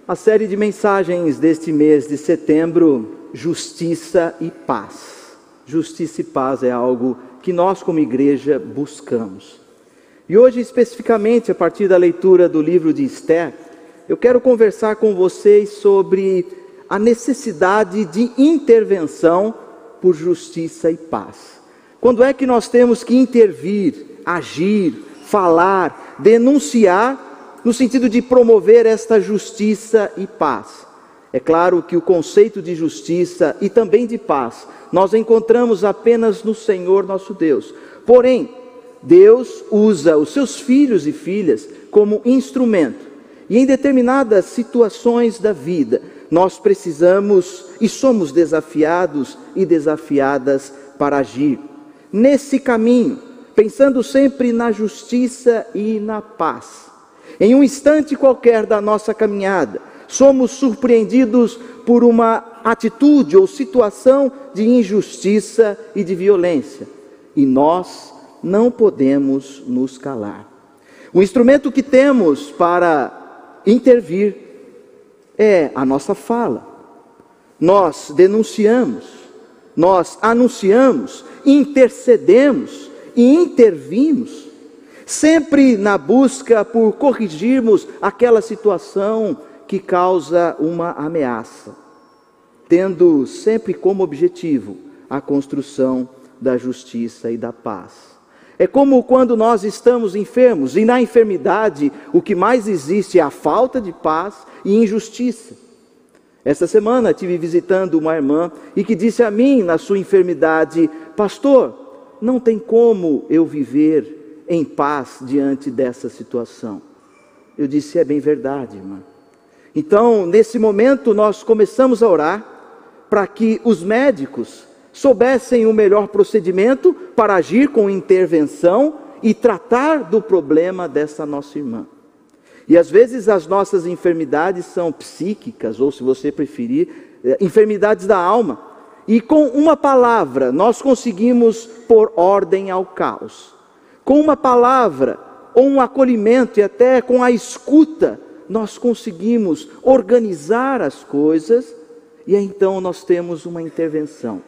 A série de mensagens deste mês de setembro, Justiça e Paz. Justiça e paz é algo que nós como igreja buscamos. E hoje, especificamente, a partir da leitura do livro de Esther, eu quero conversar com vocês sobre a necessidade de intervenção por justiça e paz. Quando é que nós temos que intervir, agir, falar, denunciar, no sentido de promover esta justiça e paz? É claro que o conceito de justiça e também de paz nós encontramos apenas no Senhor nosso Deus. Porém, Deus usa os seus filhos e filhas como instrumento. E em determinadas situações da vida, nós precisamos e somos desafiados e desafiadas para agir nesse caminho, pensando sempre na justiça e na paz. Em um instante qualquer da nossa caminhada, somos surpreendidos por uma atitude ou situação de injustiça e de violência. E nós não podemos nos calar. O instrumento que temos para intervir é a nossa fala. Nós denunciamos, nós anunciamos, intercedemos e intervimos, sempre na busca por corrigirmos aquela situação que causa uma ameaça, tendo sempre como objetivo a construção da justiça e da paz. É como quando nós estamos enfermos, e na enfermidade o que mais existe é a falta de paz e injustiça. Esta semana estive visitando uma irmã e que disse a mim na sua enfermidade: pastor, não tem como eu viver em paz diante dessa situação. Eu disse: é bem verdade, irmã. Então, nesse momento, nós começamos a orar para que os médicos soubessem o melhor procedimento para agir com intervenção e tratar do problema dessa nossa irmã. E às vezes as nossas enfermidades são psíquicas, ou se você preferir, enfermidades da alma. E com uma palavra nós conseguimos pôr ordem ao caos. Com uma palavra, ou um acolhimento e até com a escuta, nós conseguimos organizar as coisas e então nós temos uma intervenção.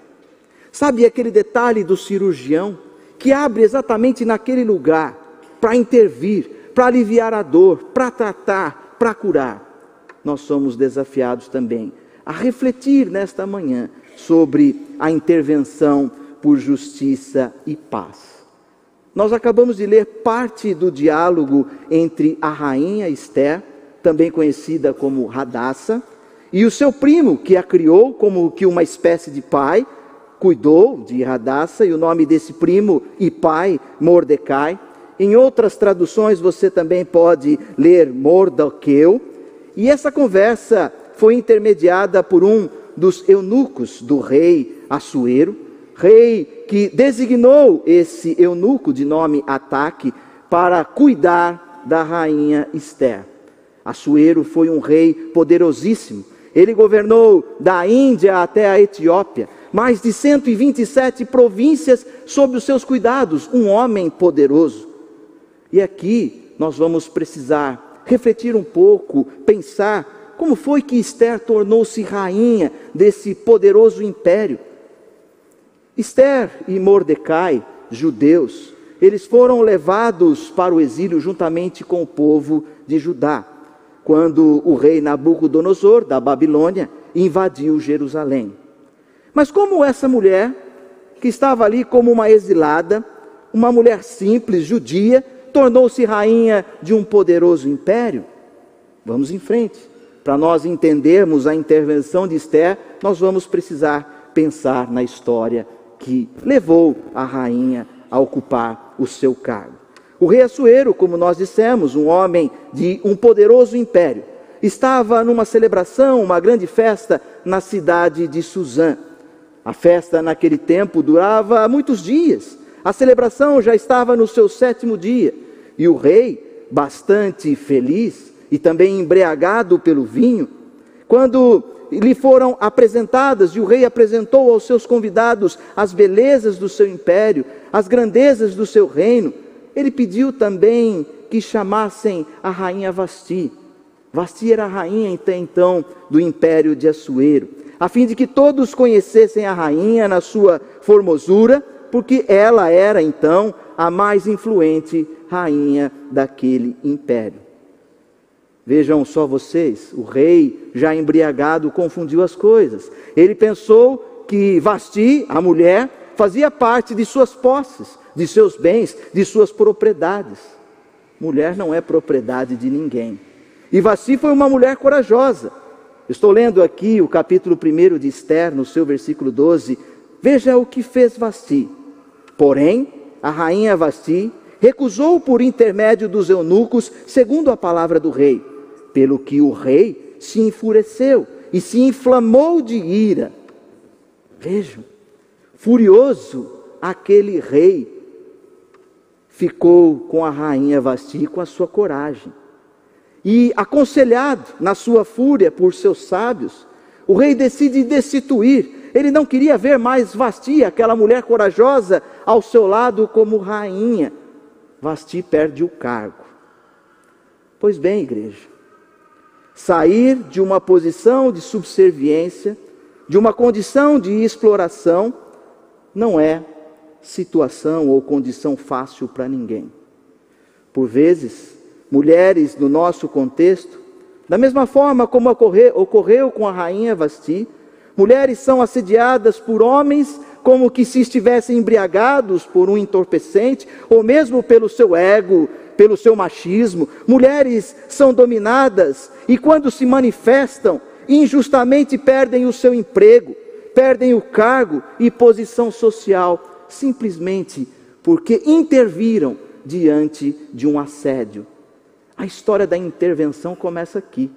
Sabe aquele detalhe do cirurgião que abre exatamente naquele lugar para intervir, para aliviar a dor, para tratar, para curar? Nós somos desafiados também a refletir nesta manhã sobre a intervenção por justiça e paz. Nós acabamos de ler parte do diálogo entre a rainha Esther, também conhecida como Hadassa, e o seu primo, que a criou como que uma espécie de pai, cuidou de Hadassa, e o nome desse primo e pai, Mordecai. Em outras traduções você também pode ler Mordoqueu. E essa conversa foi intermediada por um dos eunucos do rei Assuero, rei que designou esse eunuco de nome Ataque para cuidar da rainha Esther. Assuero foi um rei poderosíssimo. Ele governou da Índia até a Etiópia, mais de 127 províncias sob os seus cuidados, um homem poderoso. E aqui nós vamos precisar refletir um pouco, pensar como foi que Esther tornou-se rainha desse poderoso império. Esther e Mordecai, judeus, eles foram levados para o exílio juntamente com o povo de Judá, quando o rei Nabucodonosor, da Babilônia, invadiu Jerusalém. Mas como essa mulher, que estava ali como uma exilada, uma mulher simples, judia, tornou-se rainha de um poderoso império? Vamos em frente. Para nós entendermos a intervenção de Esther, nós vamos precisar pensar na história que levou a rainha a ocupar o seu cargo. O rei Assuero, como nós dissemos, um homem de um poderoso império, estava numa celebração, uma grande festa na cidade de Suzã. A festa naquele tempo durava muitos dias. A celebração já estava no seu 7º dia. E o rei, bastante feliz e também embriagado pelo vinho, quando lhe foram apresentadas, e o rei apresentou aos seus convidados as belezas do seu império, as grandezas do seu reino, ele pediu também que chamassem a rainha Vasti. Vasti era a rainha até então do império de Assuero, a fim de que todos conhecessem a rainha na sua formosura, porque ela era então a mais influente rainha daquele império. Vejam só vocês, o rei, já embriagado, confundiu as coisas. Ele pensou que Vasti, a mulher, fazia parte de suas posses, de seus bens, de suas propriedades. Mulher não é propriedade de ninguém. E Vasti foi uma mulher corajosa. Estou lendo aqui o capítulo 1 de Esther, no seu versículo 12. Veja o que fez Vasti. Porém, a rainha Vasti recusou por intermédio dos eunucos, segundo a palavra do rei, pelo que o rei se enfureceu e se inflamou de ira. Vejam, furioso, aquele rei ficou com a rainha Vasti, com a sua coragem. E aconselhado na sua fúria por seus sábios, o rei decide destituir. Ele não queria ver mais Vasti, aquela mulher corajosa, ao seu lado como rainha. Vasti perde o cargo. Pois bem, igreja, sair de uma posição de subserviência, de uma condição de exploração, não é situação ou condição fácil para ninguém. Por vezes, mulheres no nosso contexto, da mesma forma como ocorreu com a rainha Vasti, mulheres são assediadas por homens como que se estivessem embriagados por um entorpecente, ou mesmo pelo seu ego, pelo seu machismo. Mulheres são dominadas e quando se manifestam, injustamente perdem o seu emprego, perdem o cargo e posição social, simplesmente porque interviram diante de um assédio. A história da intervenção começa aqui.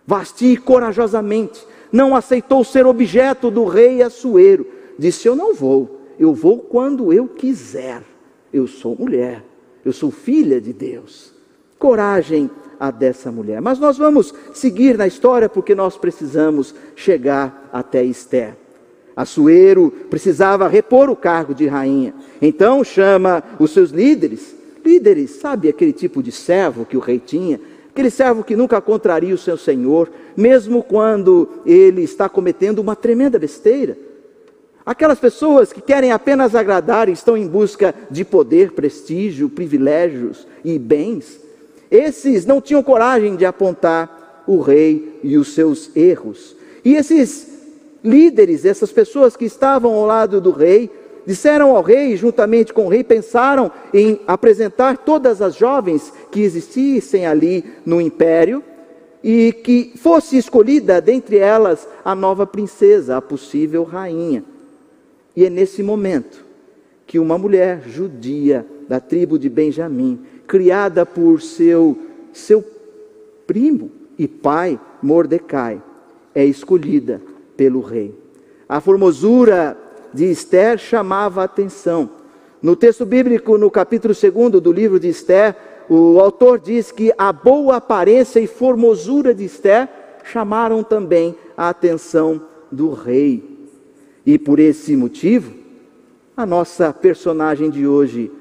Vasti corajosamente não aceitou ser objeto do rei Assuero. Disse: eu não vou, eu vou quando eu quiser. Eu sou mulher, eu sou filha de Deus. Coragem a dessa mulher. Mas nós vamos seguir na história porque nós precisamos chegar até Esther. Assuero precisava repor o cargo de rainha. Então chama os seus líderes, sabe aquele tipo de servo que o rei tinha? Aquele servo que nunca contraria o seu senhor, mesmo quando ele está cometendo uma tremenda besteira. Aquelas pessoas que querem apenas agradar e estão em busca de poder, prestígio, privilégios e bens. Esses não tinham coragem de apontar o rei e os seus erros. E esses líderes, essas pessoas que estavam ao lado do rei, disseram ao rei, juntamente com o rei, pensaram em apresentar todas as jovens que existissem ali no império e que fosse escolhida dentre elas a nova princesa, a possível rainha. E é nesse momento que uma mulher judia da tribo de Benjamim, criada por seu primo e pai Mordecai, é escolhida pelo rei. A formosura de Esther chamava a atenção. No texto bíblico, no capítulo 2 do livro de Esther, o autor diz que a boa aparência e formosura de Esther chamaram também a atenção do rei. E por esse motivo, a nossa personagem de hoje,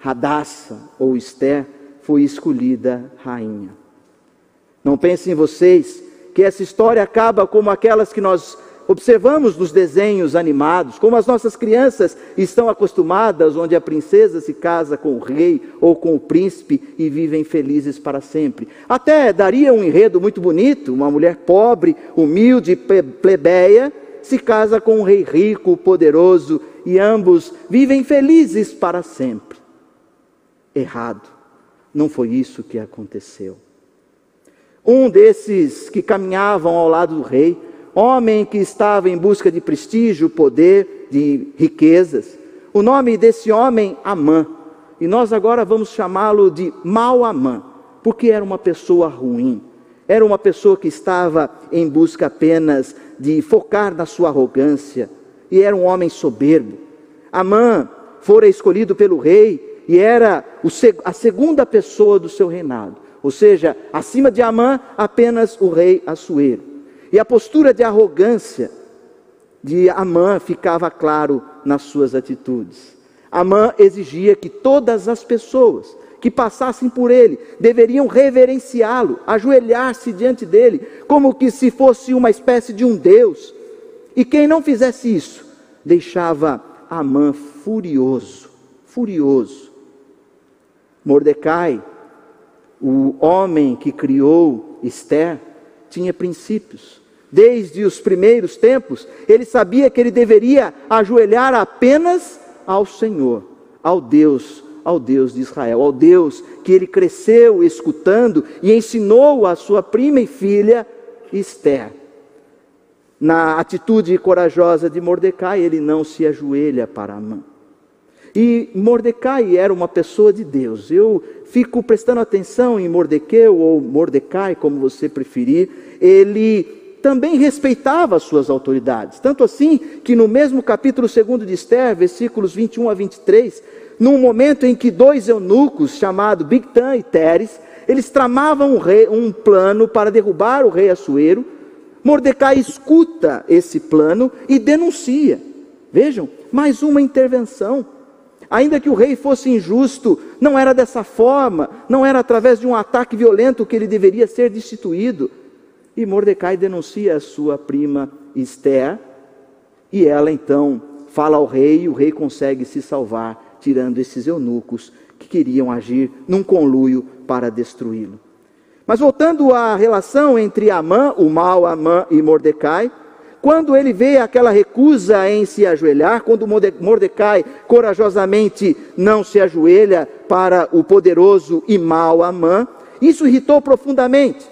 Hadassa ou Esther, foi escolhida rainha. Não pensem vocês que essa história acaba como aquelas que nós observamos nos desenhos animados, como as nossas crianças estão acostumadas, onde a princesa se casa com o rei ou com o príncipe e vivem felizes para sempre. Até daria um enredo muito bonito, uma mulher pobre, humilde, plebeia, se casa com um rei rico, poderoso, e ambos vivem felizes para sempre. Errado, não foi isso que aconteceu. Um desses que caminhavam ao lado do rei, homem que estava em busca de prestígio, poder, de riquezas. O nome desse homem, Amã. E nós agora vamos chamá-lo de Mau Amã, porque era uma pessoa ruim. Era uma pessoa que estava em busca apenas de focar na sua arrogância. E era um homem soberbo. Amã fora escolhido pelo rei e era a segunda pessoa do seu reinado. Ou seja, acima de Amã, apenas o rei Assuero. E a postura de arrogância de Amã ficava claro nas suas atitudes. Amã exigia que todas as pessoas que passassem por ele deveriam reverenciá-lo, ajoelhar-se diante dele, como que se fosse uma espécie de um deus. E quem não fizesse isso, deixava Amã furioso. Mordecai, o homem que criou Esther, tinha princípios. Desde os primeiros tempos, ele sabia que ele deveria ajoelhar apenas ao Senhor, ao Deus de Israel, ao Deus que ele cresceu escutando e ensinou a sua prima e filha Esther. Na atitude corajosa de Mordecai, ele não se ajoelha para Amã. E Mordecai era uma pessoa de Deus. Eu fico prestando atenção em Mordequeu, ou Mordecai, como você preferir. Ele também respeitava as suas autoridades. Tanto assim que no mesmo capítulo 2 de Esther, versículos 21 a 23, num momento em que dois eunucos, chamados Bigtan e Teres, eles tramavam um plano para derrubar o rei Assuero, Mordecai escuta esse plano e denuncia. Vejam, mais uma intervenção. Ainda que o rei fosse injusto, não era dessa forma, não era através de um ataque violento que ele deveria ser destituído. E Mordecai denuncia a sua prima Esther, e ela então fala ao rei, e o rei consegue se salvar, tirando esses eunucos que queriam agir num conluio para destruí-lo. Mas voltando à relação entre Amã, o mau Amã, e Mordecai, quando ele vê aquela recusa em se ajoelhar, quando Mordecai corajosamente não se ajoelha para o poderoso e mau Amã, isso irritou profundamente.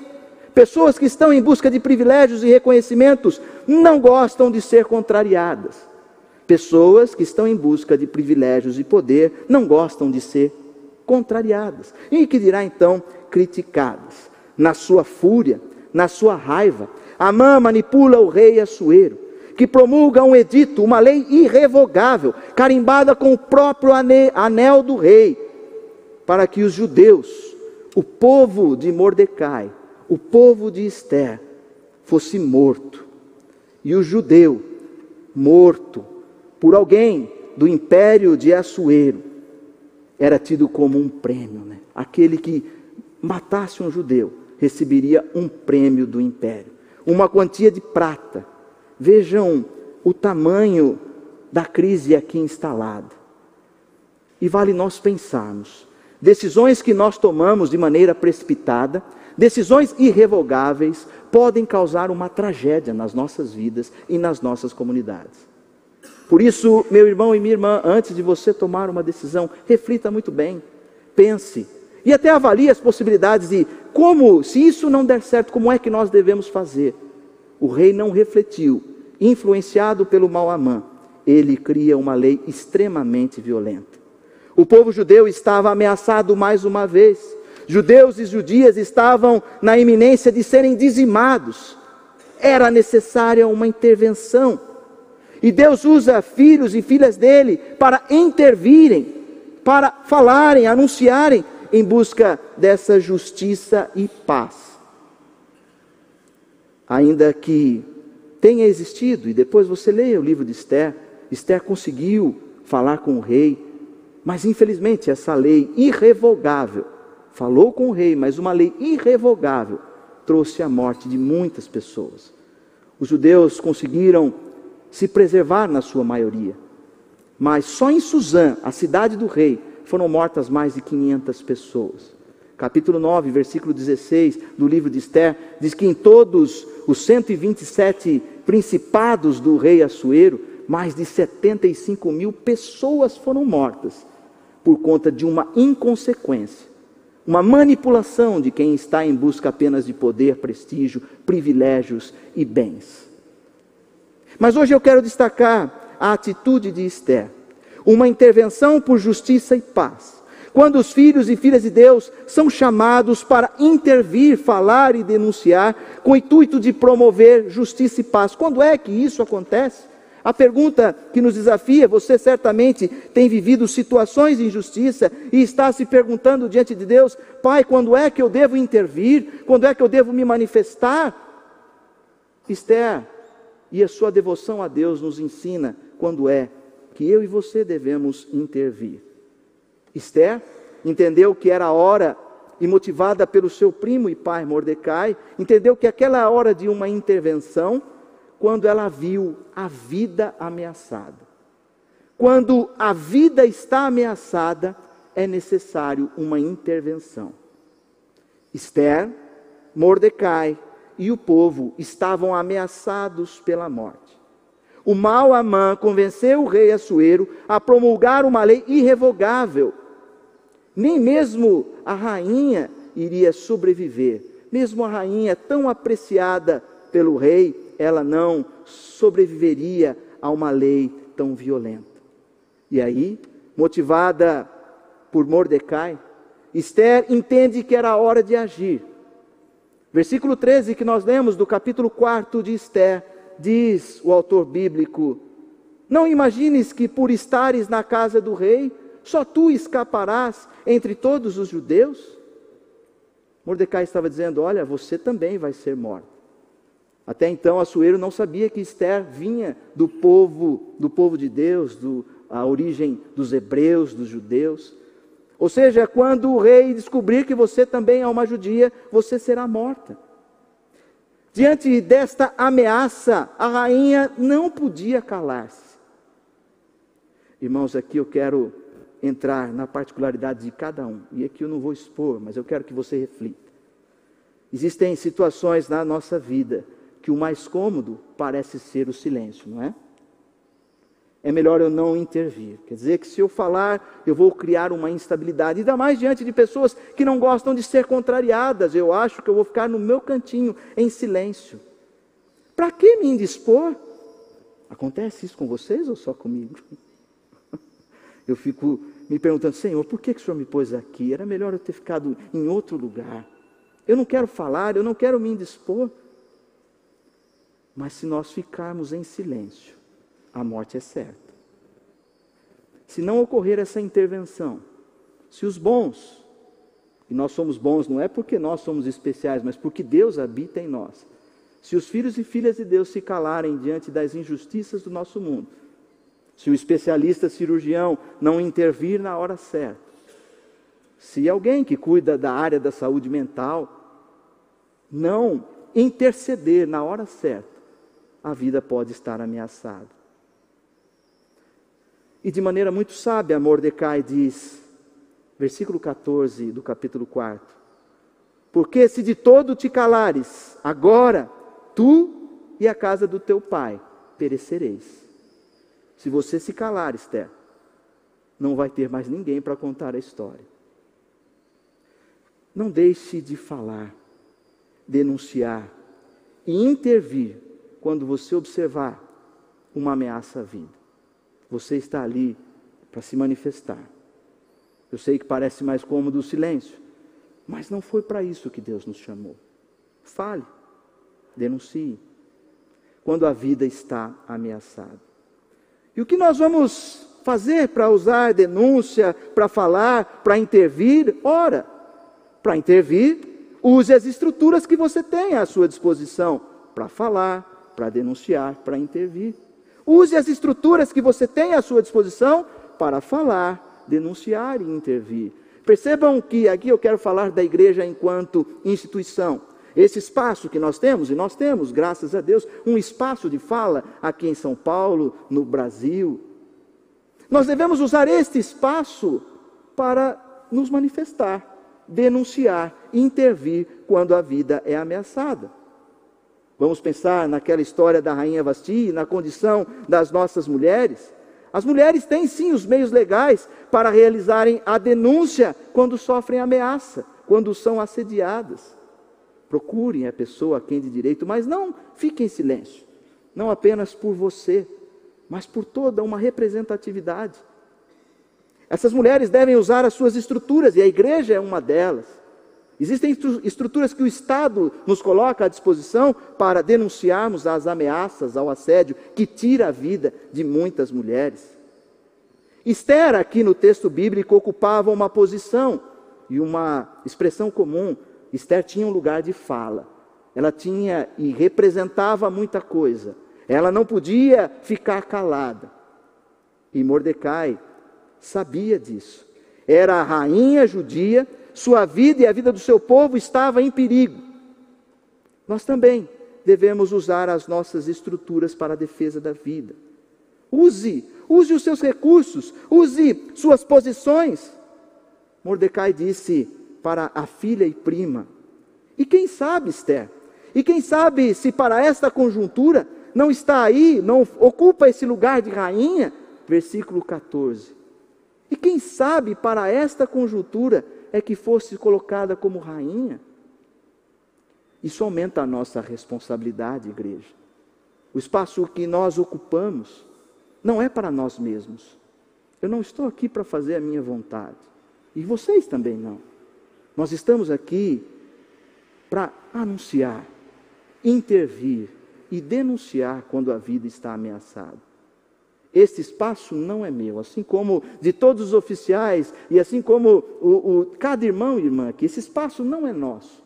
Pessoas que estão em busca de privilégios e reconhecimentos não gostam de ser contrariadas. Pessoas que estão em busca de privilégios e poder não gostam de ser contrariadas. E que dirá então criticadas. Na sua fúria, na sua raiva, Amã manipula o rei Assuero, que promulga um edito, uma lei irrevogável, carimbada com o próprio anel do rei, para que os judeus, o povo de Mordecai, o povo de Esther, fosse morto. E o judeu morto por alguém do império de Assuero era tido como um prêmio, né? Aquele que matasse um judeu receberia um prêmio do império, uma quantia de prata. Vejam o tamanho da crise aqui instalada. E vale nós pensarmos, decisões que nós tomamos de maneira precipitada, decisões irrevogáveis, podem causar uma tragédia nas nossas vidas e nas nossas comunidades. Por isso, meu irmão e minha irmã, antes de você tomar uma decisão, reflita muito bem, pense, e até avalie as possibilidades de como, se isso não der certo, como é que nós devemos fazer. O rei não refletiu, influenciado pelo mau Amã, ele cria uma lei extremamente violenta. O povo judeu estava ameaçado mais uma vez. Judeus e judias estavam na iminência de serem dizimados. Era necessária uma intervenção. E Deus usa filhos e filhas dele para intervirem, para falarem, anunciarem em busca dessa justiça e paz. Ainda que tenha existido, e depois você leia o livro de Esther, Esther conseguiu falar com o rei, mas infelizmente essa lei irrevogável, falou com o rei, mas uma lei irrevogável, trouxe a morte de muitas pessoas. Os judeus conseguiram se preservar na sua maioria, mas só em Suzã, a cidade do rei, foram mortas mais de 500 pessoas. Capítulo 9, versículo 16 do livro de Esther, diz que em todos os 127 principados do rei Assuero, mais de 75 mil pessoas foram mortas, por conta de uma inconsequência, uma manipulação de quem está em busca apenas de poder, prestígio, privilégios e bens. Mas hoje eu quero destacar a atitude de Esther, uma intervenção por justiça e paz. Quando os filhos e filhas de Deus são chamados para intervir, falar e denunciar, com o intuito de promover justiça e paz. Quando é que isso acontece? A pergunta que nos desafia, você certamente tem vivido situações de injustiça e está se perguntando diante de Deus: Pai, quando é que eu devo intervir? Quando é que eu devo me manifestar? Esther e a sua devoção a Deus nos ensina quando é que eu e você devemos intervir. Esther entendeu que era a hora, e motivada pelo seu primo e pai Mordecai, entendeu que aquela é a hora de uma intervenção, quando ela viu a vida ameaçada. Quando a vida está ameaçada, é necessário uma intervenção. Esther, Mordecai e o povo estavam ameaçados pela morte. O mau Amã convenceu o rei Assuero a promulgar uma lei irrevogável. Nem mesmo a rainha iria sobreviver. Mesmo a rainha tão apreciada pelo rei, ela não sobreviveria a uma lei tão violenta. E aí, motivada por Mordecai, Esther entende que era a hora de agir. Versículo 13 que nós lemos do capítulo 4 de Esther, diz o autor bíblico: não imagines que por estares na casa do rei, só tu escaparás entre todos os judeus? Mordecai estava dizendo: olha, você também vai ser morto. Até então Assuero não sabia que Esther vinha do povo de Deus, a origem dos hebreus, dos judeus. Ou seja, quando o rei descobrir que você também é uma judia, você será morta. Diante desta ameaça, a rainha não podia calar-se. Irmãos, aqui eu quero entrar na particularidade de cada um. E aqui eu não vou expor, mas eu quero que você reflita. Existem situações na nossa vida que o mais cômodo parece ser o silêncio, não é? É melhor eu não intervir. Quer dizer que se eu falar, eu vou criar uma instabilidade. Ainda mais diante de pessoas que não gostam de ser contrariadas. Eu acho que eu vou ficar no meu cantinho, em silêncio. Para que me indispor? Acontece isso com vocês ou só comigo? Eu fico me perguntando: Senhor, por que o Senhor me pôs aqui? Era melhor eu ter ficado em outro lugar. Eu não quero falar, eu não quero me indispor. Mas se nós ficarmos em silêncio, a morte é certa. Se não ocorrer essa intervenção, se os bons, e nós somos bons não é porque nós somos especiais, mas porque Deus habita em nós. Se os filhos e filhas de Deus se calarem diante das injustiças do nosso mundo, se o especialista cirurgião não intervir na hora certa, se alguém que cuida da área da saúde mental não interceder na hora certa, a vida pode estar ameaçada. E de maneira muito sábia, Mordecai diz, versículo 14 do capítulo 4, porque se de todo te calares, agora tu e a casa do teu pai perecereis. Se você se calar, Esther, não vai ter mais ninguém para contar a história. Não deixe de falar, denunciar e intervir quando você observar uma ameaça à vida. Você está ali para se manifestar. Eu sei que parece mais cômodo o silêncio, mas não foi para isso que Deus nos chamou. Fale, denuncie, quando a vida está ameaçada. E o que nós vamos fazer para usar denúncia, para falar, para intervir? Ora, para intervir, use as estruturas que você tem à sua disposição para falar, para denunciar, para intervir. Use as estruturas que você tem à sua disposição para falar, denunciar e intervir. Percebam que aqui eu quero falar da igreja enquanto instituição. Esse espaço que nós temos, e nós temos, graças a Deus, um espaço de fala aqui em São Paulo, no Brasil. Nós devemos usar este espaço para nos manifestar, denunciar e intervir quando a vida é ameaçada. Vamos pensar naquela história da rainha Vasti, na condição das nossas mulheres. As mulheres têm sim os meios legais para realizarem a denúncia quando sofrem ameaça, quando são assediadas. Procurem a pessoa a quem de direito, mas não fiquem em silêncio. Não apenas por você, mas por toda uma representatividade. Essas mulheres devem usar as suas estruturas, e a igreja é uma delas. Existem estruturas que o Estado nos coloca à disposição para denunciarmos as ameaças ao assédio que tira a vida de muitas mulheres. Esther, aqui no texto bíblico, ocupava uma posição e uma expressão comum. Esther tinha um lugar de fala. ela tinha e representava muita coisa. Ela não podia ficar calada. E Mordecai sabia disso. Era a rainha judia, sua vida e a vida do seu povo estava em perigo. Nós também devemos usar as nossas estruturas para a defesa da vida. Use os seus recursos, use suas posições. Mordecai disse para a filha e prima: e quem sabe, Esther, e quem sabe se para esta conjuntura não está aí, não ocupa esse lugar de rainha? Versículo 14. E quem sabe para esta conjuntura é que fosse colocada como rainha? Isso aumenta a nossa responsabilidade, igreja. O espaço que nós ocupamos não é para nós mesmos. Eu não estou aqui para fazer a minha vontade. E vocês também não. Nós estamos aqui para anunciar, intervir e denunciar quando a vida está ameaçada. Este espaço não é meu, assim como de todos os oficiais e assim como cada irmão e irmã aqui. Esse espaço não é nosso.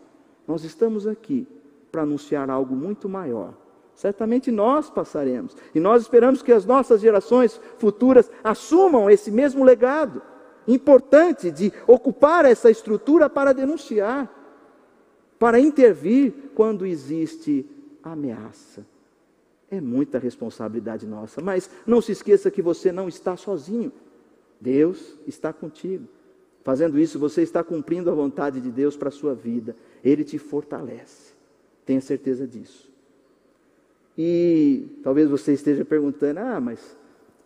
Nós estamos aqui para anunciar algo muito maior. Certamente nós passaremos e nós esperamos que as nossas gerações futuras assumam esse mesmo legado importante de ocupar essa estrutura para denunciar, para intervir quando existe ameaça. É muita responsabilidade nossa, mas não se esqueça que você não está sozinho. Deus está contigo. Fazendo isso, você está cumprindo a vontade de Deus para a sua vida. Ele te fortalece. Tenha certeza disso. E talvez você esteja perguntando: mas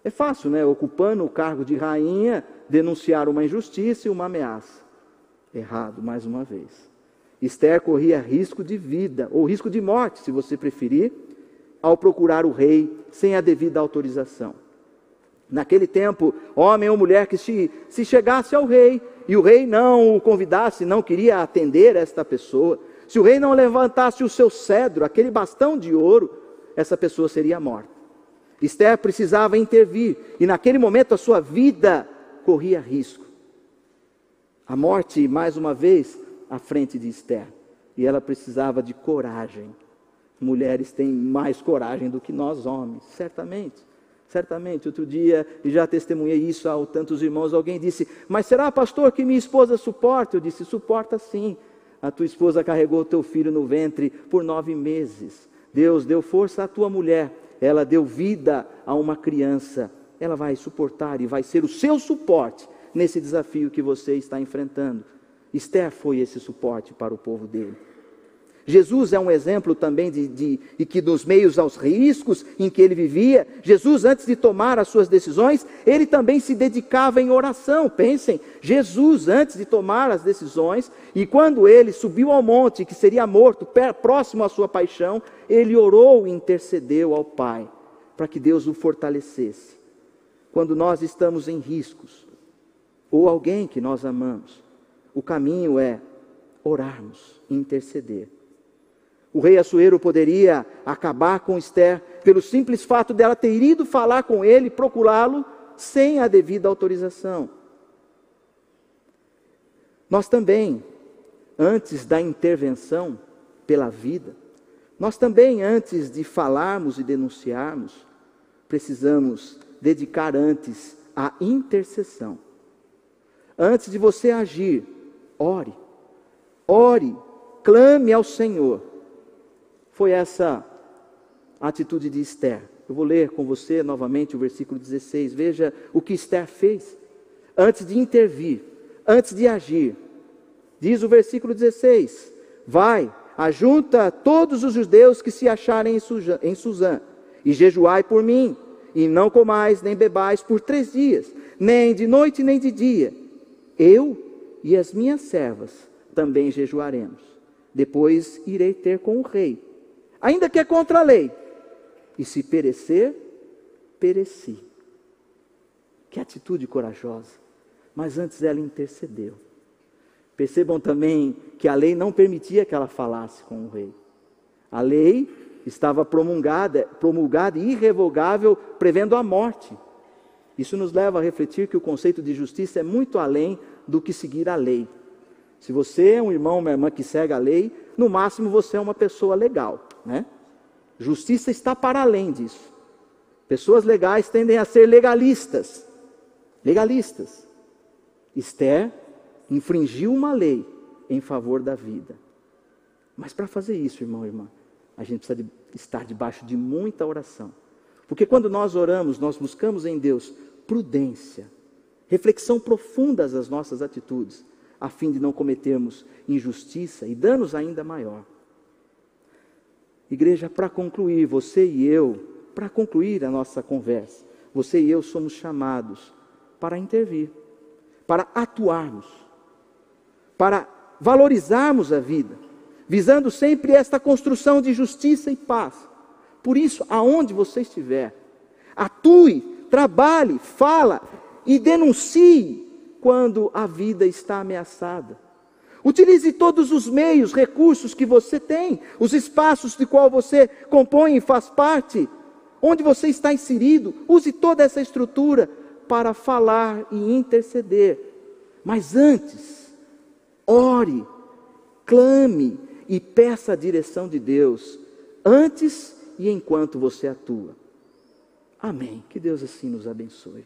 é fácil, né? Ocupando o cargo de rainha, denunciar uma injustiça e uma ameaça. Errado, mais uma vez. Esther corria risco de vida, ou risco de morte, se você preferir, ao procurar o rei sem a devida autorização. Naquele tempo, homem ou mulher que se chegasse ao rei, e o rei não o convidasse, não queria atender esta pessoa, se o rei não levantasse o seu cedro, aquele bastão de ouro, essa pessoa seria morta. Esther precisava intervir, e naquele momento a sua vida corria risco. A morte, mais uma vez, à frente de Esther, e ela precisava de coragem. Mulheres têm mais coragem do que nós homens, certamente. Outro dia, e já testemunhei isso a tantos irmãos, alguém disse: mas será, pastor, que minha esposa suporta? Eu disse: suporta sim. A tua esposa carregou o teu filho no ventre por 9 meses. Deus deu força à tua mulher, ela deu vida a uma criança. Ela vai suportar e vai ser o seu suporte nesse desafio que você está enfrentando. Esther foi esse suporte para o povo dele. Jesus é um exemplo também de que nos meios aos riscos em que ele vivia, Jesus, antes de tomar as suas decisões, ele também se dedicava em oração. Pensem, Jesus, antes de tomar as decisões, e quando ele subiu ao monte, que seria morto, próximo à sua paixão, ele orou e intercedeu ao Pai, para que Deus o fortalecesse. Quando nós estamos em riscos, ou alguém que nós amamos, o caminho é orarmos e interceder. O rei Assuero poderia acabar com Esther pelo simples fato dela ter ido falar com ele, procurá-lo, sem a devida autorização. Nós também, antes da intervenção pela vida, nós também, antes de falarmos e denunciarmos, precisamos dedicar antes a intercessão. Antes de você agir, ore, clame ao Senhor. Foi essa a atitude de Esther. Eu vou ler com você novamente o versículo 16. Veja o que Esther fez. Antes de intervir, antes de agir. Diz o versículo 16. Vai, ajunta todos os judeus que se acharem em Suzã, e jejuai por mim, e não comais nem bebais por 3 dias, nem de noite nem de dia. Eu e as minhas servas também jejuaremos. Depois irei ter com o rei, ainda que é contra a lei, e se perecer, pereci. Que atitude corajosa. Mas antes ela intercedeu. Percebam também que a lei não permitia que ela falasse com o rei. A lei estava promulgada e irrevogável, prevendo a morte. Isso nos leva a refletir que o conceito de justiça é muito além do que seguir a lei. Se você é um irmão, uma irmã que segue a lei, no máximo você é uma pessoa legal, né? Justiça está para além disso. Pessoas legais tendem a ser legalistas. Legalistas. Esther infringiu uma lei em favor da vida. Mas para fazer isso, irmão e irmã, a gente precisa estar debaixo de muita oração. Porque quando nós oramos, nós buscamos em Deus prudência, reflexão profunda das nossas atitudes, a fim de não cometermos injustiça e danos ainda maior. Igreja, para concluir, você e eu, para concluir a nossa conversa, você e eu somos chamados para intervir, para atuarmos, para valorizarmos a vida, visando sempre esta construção de justiça e paz. Por isso, aonde você estiver, atue, trabalhe, fala e denuncie quando a vida está ameaçada. Utilize todos os meios, recursos que você tem, os espaços de qual você compõe e faz parte, onde você está inserido, use toda essa estrutura para falar e interceder. Mas antes, ore, clame e peça a direção de Deus, antes e enquanto você atua. Amém. Que Deus assim nos abençoe.